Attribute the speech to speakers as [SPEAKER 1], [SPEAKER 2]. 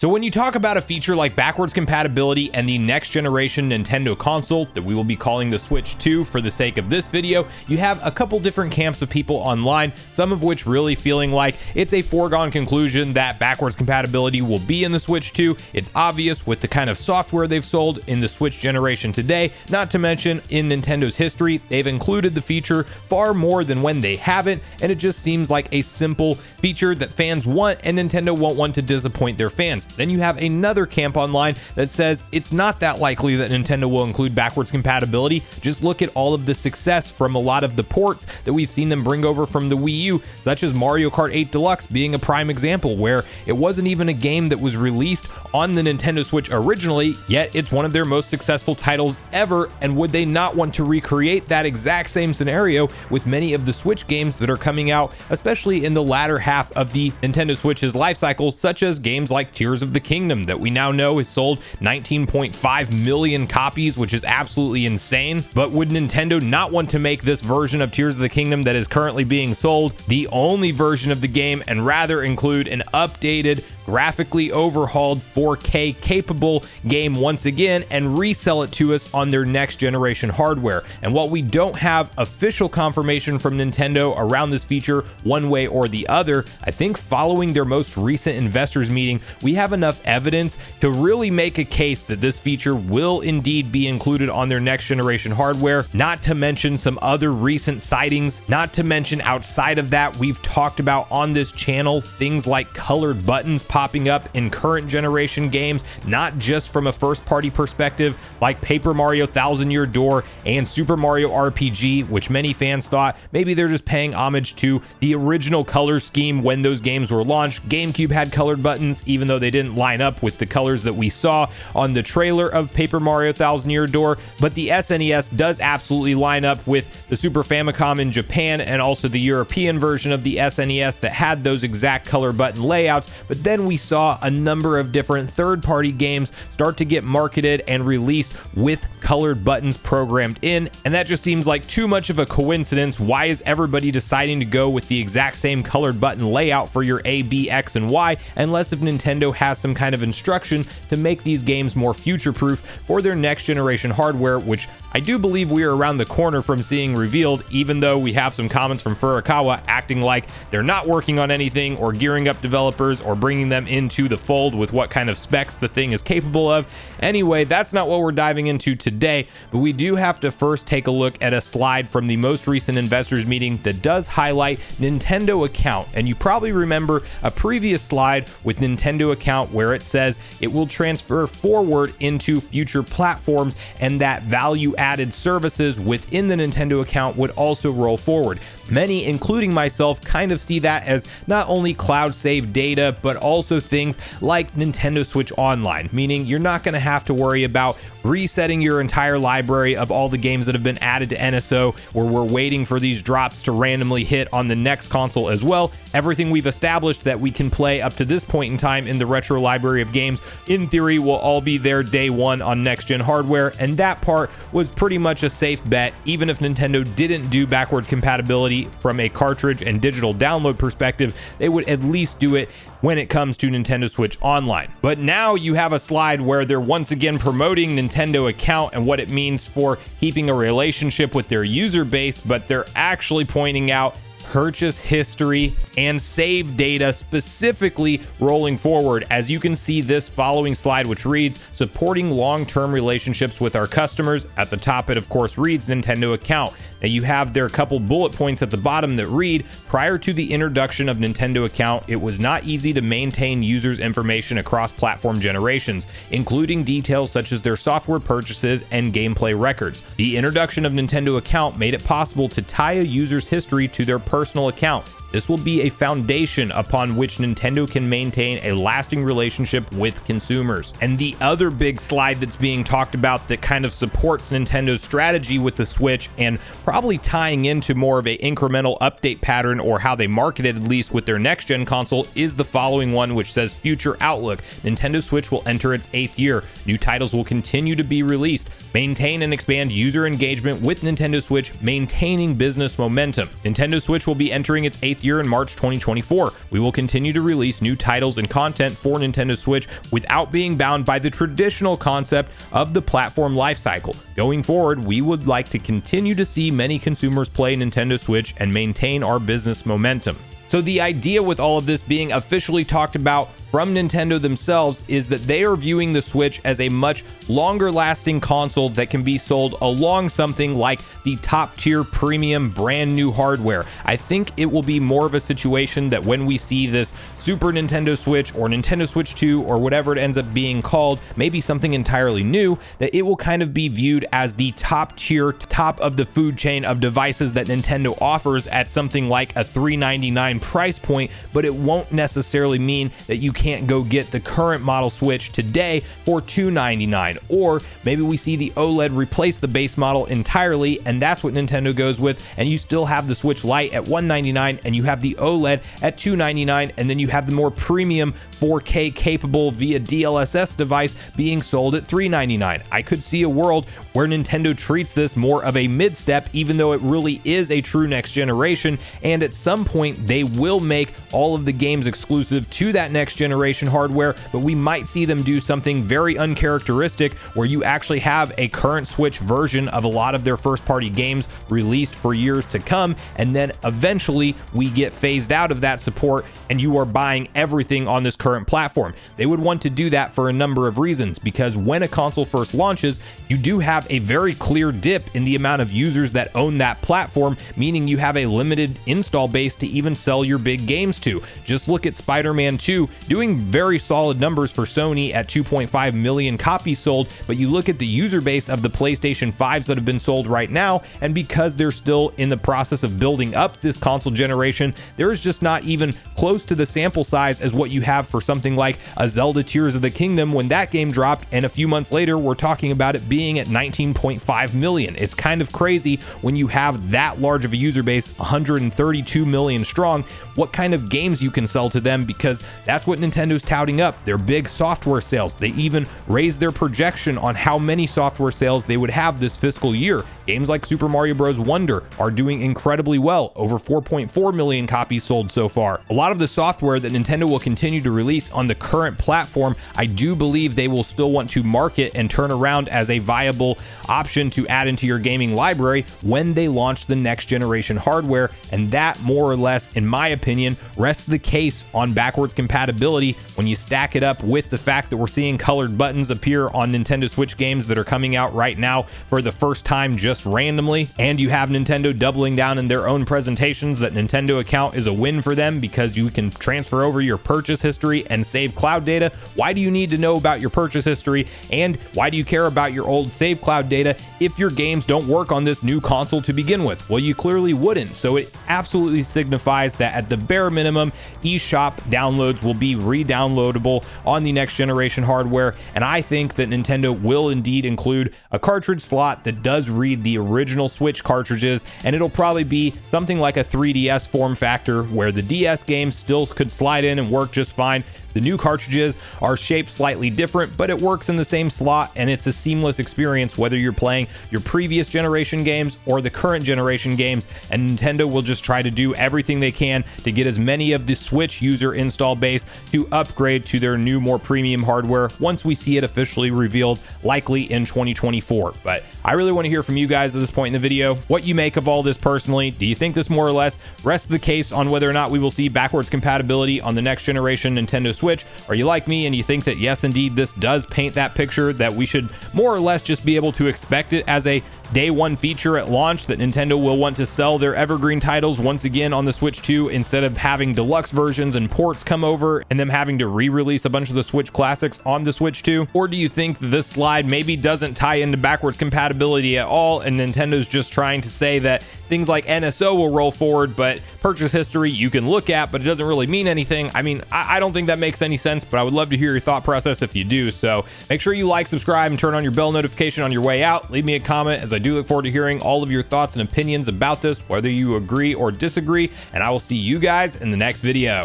[SPEAKER 1] So when you talk about a feature like backwards compatibility and the next generation Nintendo console that we will be calling the Switch 2 for the sake of this video, you have a couple different camps of people online, some of which really feeling like it's a foregone conclusion that backwards compatibility will be in the Switch 2. It's obvious with the kind of software they've sold in the Switch generation today, not to mention in Nintendo's history, they've included the feature far more than when they haven't, and it just seems like a simple feature that fans want and Nintendo won't want to disappoint their fans. Then you have another camp online that says it's not that likely that Nintendo will include backwards compatibility. Just look at all of the success from a lot of the ports that we've seen them bring over from the Wii U, such as Mario Kart 8 Deluxe being a prime example, where it wasn't even a game that was released on the Nintendo Switch originally, yet it's one of their most successful titles ever. And would they not want to recreate that exact same scenario with many of the Switch games that are coming out, especially in the latter half of the Nintendo Switch's life cycle, such as games like Tears of the Kingdom that we now know has sold 19.5 million copies, which is absolutely insane. But would Nintendo not want to make this version of Tears of the Kingdom that is currently being sold the only version of the game, and rather include an updated, graphically overhauled 4K capable game once again and resell it to us on their next generation hardware? And while we don't have official confirmation from Nintendo around this feature one way or the other, I think following their most recent investors meeting, we have enough evidence to really make a case that this feature will indeed be included on their next generation hardware, not to mention some other recent sightings, not to mention outside of that, we've talked about on this channel things like colored buttons popping up in current generation games, not just from a first party perspective, like Paper Mario Thousand Year Door and Super Mario RPG, which many fans thought maybe they're just paying homage to the original color scheme when those games were launched. GameCube had colored buttons, even though they didn't line up with the colors that we saw on the trailer of Paper Mario Thousand Year Door, but the SNES does absolutely line up with the Super Famicom in Japan and also the European version of the SNES that had those exact color button layouts. But then we saw a number of different third-party games start to get marketed and released with colored buttons programmed in, and that just seems like too much of a coincidence. Why is everybody deciding to go with the exact same colored button layout for your A, B, X, and Y, unless if Nintendo has some kind of instruction to make these games more future-proof for their next generation hardware, which I do believe we are around the corner from seeing revealed, even though we have some comments from Furukawa acting like they're not working on anything or gearing up developers or bringing them into the fold with what kind of specs the thing is capable of. Anyway, that's not what we're diving into today, but we do have to first take a look at a slide from the most recent investors meeting that does highlight Nintendo account. And you probably remember a previous slide with Nintendo account where it says it will transfer forward into future platforms and that value added services within the Nintendo account would also roll forward. Many, including myself, kind of see that as not only cloud save data, but also things like Nintendo Switch Online, meaning you're not going to have to worry about resetting your entire library of all the games that have been added to NSO, where we're waiting for these drops to randomly hit on the next console as well. Everything we've established that we can play up to this point in time in the retro library of games, in theory, will all be there day one on next gen hardware, and that part was pretty much a safe bet. Even if Nintendo didn't do backwards compatibility from a cartridge and digital download perspective, they would at least do it when it comes to Nintendo Switch Online. But now you have a slide where they're once again promoting Nintendo account and what it means for keeping a relationship with their user base, but they're actually pointing out purchase history and save data specifically rolling forward. As you can see this following slide, which reads supporting long-term relationships with our customers. At the top it of course reads Nintendo account. Now you have their couple bullet points at the bottom that read, prior to the introduction of Nintendo account, it was not easy to maintain users' information across platform generations, including details such as their software purchases and gameplay records. The introduction of Nintendo account made it possible to tie a user's history to their personal account. This will be a foundation upon which Nintendo can maintain a lasting relationship with consumers. And the other big slide that's being talked about that kind of supports Nintendo's strategy with the Switch and probably tying into more of a incremental update pattern, or how they market it at least with their next gen console, is the following one, which says future outlook. Nintendo Switch will enter its 8th year. New titles will continue to be released. maintain and expand user engagement with Nintendo Switch, maintaining business momentum. Nintendo Switch will be entering its 8th year in March 2024. We will continue to release new titles and content for Nintendo Switch without being bound by the traditional concept of the platform lifecycle. Going forward, we would like to continue to see many consumers play Nintendo Switch and maintain our business momentum. So the idea with all of this being officially talked about from Nintendo themselves is that they are viewing the Switch as a much longer lasting console that can be sold along something like the top tier premium brand new hardware. I think it will be more of a situation that when we see this Super Nintendo Switch or Nintendo Switch 2 or whatever it ends up being called, maybe something entirely new, that it will kind of be viewed as the top tier, top of the food chain of devices that Nintendo offers at something like a $399 price point, but it won't necessarily mean that you can't go get the current model Switch today for $299, or maybe we see the OLED replace the base model entirely and that's what Nintendo goes with, and you still have the Switch Lite at $199 and you have the OLED at $299, and then you have the more premium 4K capable via DLSS device being sold at $399. I could see a world where Nintendo treats this more of a mid-step, even though it really is a true next generation, and at some point they will make all of the games exclusive to that next generation hardware, but we might see them do something very uncharacteristic where you actually have a current Switch version of a lot of their first party games released for years to come, and then eventually we get phased out of that support and you are buying everything on this current platform. They would want to do that for a number of reasons, because when a console first launches, you do have a very clear dip in the amount of users that own that platform, meaning you have a limited install base to even sell your big games to. Just look at Spider-Man 2 doing very solid numbers for Sony at 2.5 million copies sold, but you look at the user base of the PlayStation 5s that have been sold right now, and because they're still in the process of building up this console generation, there is just not even close to the sample size as what you have for something like a Zelda Tears of the Kingdom when that game dropped, and a few months later we're talking about it being at 19.5 million. It's kind of crazy when you have that large of a user base, 132 million strong, what kind of games you can sell to them, because that's what Nintendo's touting up, their big software sales. They even raised their projection on how many software sales they would have this fiscal year. Games like Super Mario Bros. Wonder are doing incredibly well, over 4.4 million copies sold so far. A lot of the software that Nintendo will continue to release on the current platform, I do believe they will still want to market and turn around as a viable option to add into your gaming library when they launch the next generation hardware, and that more or less, in my opinion, rests the case on backwards compatibility when you stack it up with the fact that we're seeing colored buttons appear on Nintendo Switch games that are coming out right now for the first time just randomly, and you have Nintendo doubling down in their own presentations that Nintendo account is a win for them because you can transfer over your purchase history and save cloud data. Why do you need to know about your purchase history, and why do you care about your old save cloud data if your games don't work on this new console to begin with? Well, you clearly wouldn't, so it absolutely signifies that at the bare minimum, eShop downloads will be re-downloadable on the next generation hardware, and I think that Nintendo will indeed include a cartridge slot that does read the original Switch cartridges, and it'll probably be something like a 3DS form factor where the DS games still could slide in and work just fine. The new cartridges are shaped slightly different, but it works in the same slot, and it's a seamless experience whether you're playing your previous generation games or the current generation games, and Nintendo will just try to do everything they can to get as many of the Switch user install base to upgrade to their new, more premium hardware once we see it officially revealed, likely in 2024. But I really want to hear from you guys at this point in the video, what you make of all this personally. Do you think this more or less rests the case on whether or not we will see backwards compatibility on the next generation Nintendo Switch? Are you like me and you think that yes, indeed, this does paint that picture that we should more or less just be able to expect it as a day one feature at launch, that Nintendo will want to sell their evergreen titles once again on the Switch 2 instead of having deluxe versions and ports come over and them having to re-release a bunch of the Switch classics on the Switch 2? Or do you think this slide maybe doesn't tie into backwards compatibility at all, and Nintendo's just trying to say that things like NSO will roll forward, but purchase history you can look at, but it doesn't really mean anything? I mean, I don't think that makes any sense, but I would love to hear your thought process if you do. So make sure you like, subscribe, and turn on your bell notification on your way out. Leave me a comment, as I do look forward to hearing all of your thoughts and opinions about this, whether you agree or disagree, and I will see you guys in the next video.